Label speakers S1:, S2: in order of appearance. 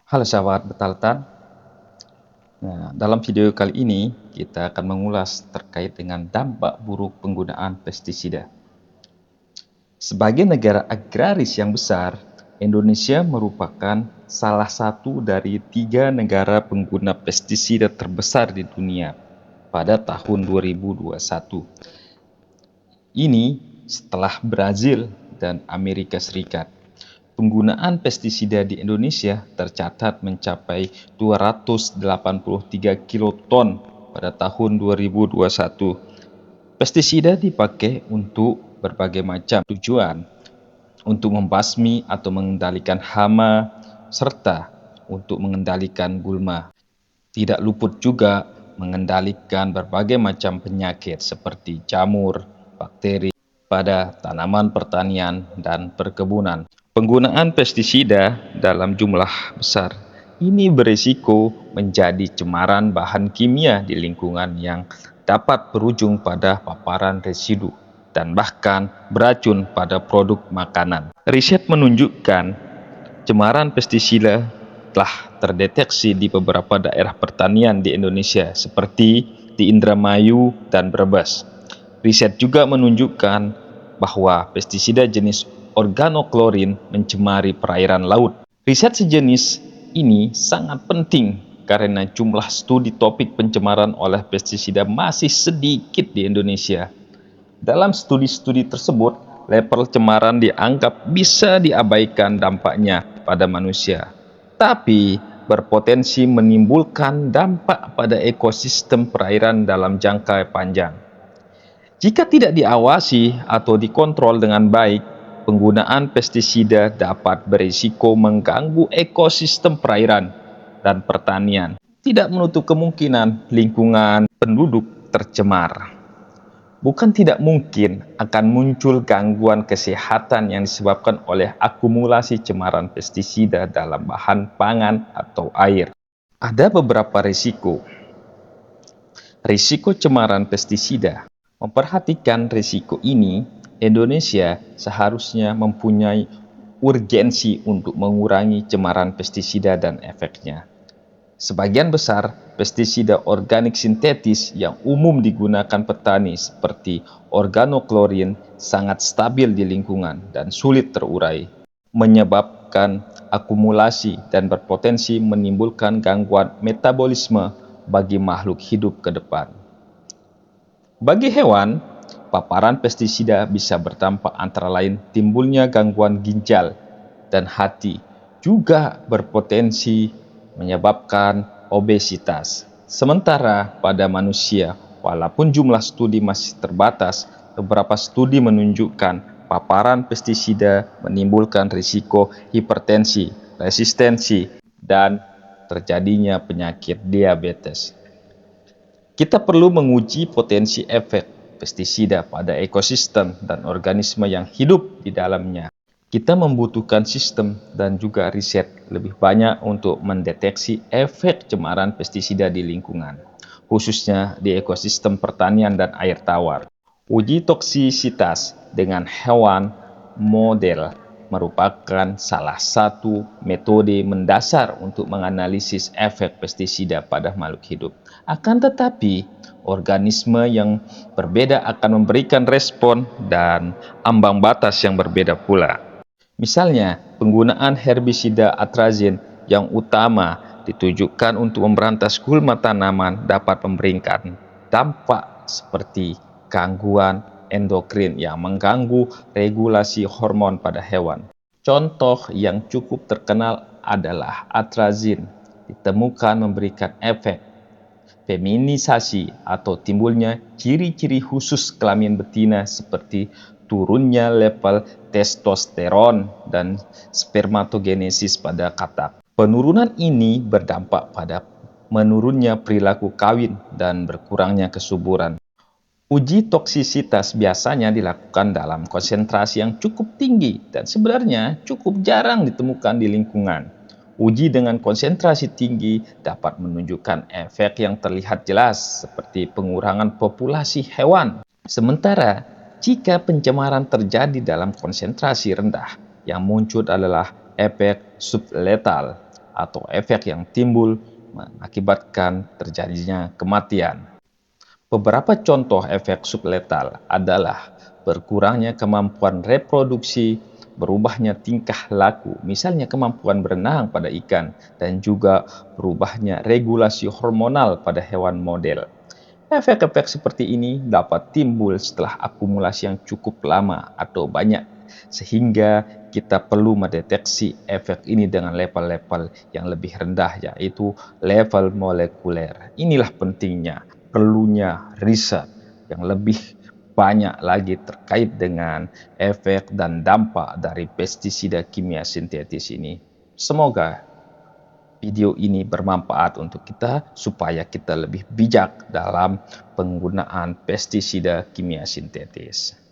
S1: Halo sahabat Betaltan. Dalam video kali ini kita akan mengulas terkait dengan dampak buruk penggunaan pestisida. Sebagai negara agraris yang besar, Indonesia merupakan salah satu dari 3 negara pengguna pestisida terbesar di dunia pada tahun 2021. Ini setelah Brazil dan Amerika Serikat. Penggunaan pestisida di Indonesia tercatat mencapai 283 kiloton pada tahun 2021. Pestisida dipakai untuk berbagai macam tujuan, untuk membasmi atau mengendalikan hama, serta untuk mengendalikan gulma. Tidak luput juga mengendalikan berbagai macam penyakit seperti jamur, bakteri pada tanaman pertanian dan perkebunan. Penggunaan pestisida dalam jumlah besar ini berisiko menjadi cemaran bahan kimia di lingkungan yang dapat berujung pada paparan residu dan bahkan beracun pada produk makanan. Riset menunjukkan cemaran pestisida telah terdeteksi di beberapa daerah pertanian di Indonesia seperti di Indramayu dan Brebes. Riset juga menunjukkan bahwa pestisida jenis organoklorin mencemari perairan laut. Riset sejenis ini sangat penting karena jumlah studi topik pencemaran oleh pestisida masih sedikit di Indonesia. Dalam studi-studi tersebut, level cemaran dianggap bisa diabaikan dampaknya pada manusia, tapi berpotensi menimbulkan dampak pada ekosistem perairan dalam jangka panjang. Jika tidak diawasi atau dikontrol dengan baik, penggunaan pestisida dapat berisiko mengganggu ekosistem perairan dan pertanian. Tidak menutup kemungkinan lingkungan penduduk tercemar. Bukan tidak mungkin akan muncul gangguan kesehatan yang disebabkan oleh akumulasi cemaran pestisida dalam bahan pangan atau air. Ada beberapa risiko. Risiko cemaran pestisida. Memperhatikan risiko ini, Indonesia seharusnya mempunyai urgensi untuk mengurangi cemaran pestisida dan efeknya. Sebagian besar pestisida organik sintetis yang umum digunakan petani seperti organoklorin sangat stabil di lingkungan dan sulit terurai, menyebabkan akumulasi dan berpotensi menimbulkan gangguan metabolisme bagi makhluk hidup ke depan. Bagi hewan, paparan pestisida bisa berdampak antara lain timbulnya gangguan ginjal dan hati, juga berpotensi menyebabkan obesitas. Sementara pada manusia, walaupun jumlah studi masih terbatas, beberapa studi menunjukkan paparan pestisida menimbulkan risiko hipertensi, resistensi, dan terjadinya penyakit diabetes. Kita perlu menguji potensi efek pestisida pada ekosistem dan organisme yang hidup di dalamnya. Kita membutuhkan sistem dan juga riset lebih banyak untuk mendeteksi efek cemaran pestisida di lingkungan, khususnya di ekosistem pertanian dan air tawar. Uji toksisitas dengan hewan model merupakan salah satu metode mendasar untuk menganalisis efek pestisida pada makhluk hidup. Akan tetapi, organisme yang berbeda akan memberikan respon dan ambang batas yang berbeda pula. Misalnya, penggunaan herbisida atrazin yang utama ditujukan untuk memberantas gulma tanaman dapat memberikan dampak seperti gangguan endokrin yang mengganggu regulasi hormon pada hewan. Contoh yang cukup terkenal adalah atrazin ditemukan memberikan efek feminisasi atau timbulnya ciri-ciri khusus kelamin betina seperti turunnya level testosteron dan spermatogenesis pada katak. Penurunan ini berdampak pada menurunnya perilaku kawin dan berkurangnya kesuburan. Uji toksisitas biasanya dilakukan dalam konsentrasi yang cukup tinggi dan sebenarnya cukup jarang ditemukan di lingkungan. Uji dengan konsentrasi tinggi dapat menunjukkan efek yang terlihat jelas seperti pengurangan populasi hewan. Sementara, jika pencemaran terjadi dalam konsentrasi rendah, yang muncul adalah efek subletal atau efek yang timbul mengakibatkan terjadinya kematian. Beberapa contoh efek subletal adalah berkurangnya kemampuan reproduksi, berubahnya tingkah laku, misalnya kemampuan berenang pada ikan, dan juga berubahnya regulasi hormonal pada hewan model. Efek-efek seperti ini dapat timbul setelah akumulasi yang cukup lama atau banyak, sehingga kita perlu mendeteksi efek ini dengan level-level yang lebih rendah, yaitu level molekuler. Inilah pentingnya, perlunya riset yang lebih banyak lagi terkait dengan efek dan dampak dari pestisida kimia sintetis ini. Semoga video ini bermanfaat untuk kita supaya kita lebih bijak dalam penggunaan pestisida kimia sintetis.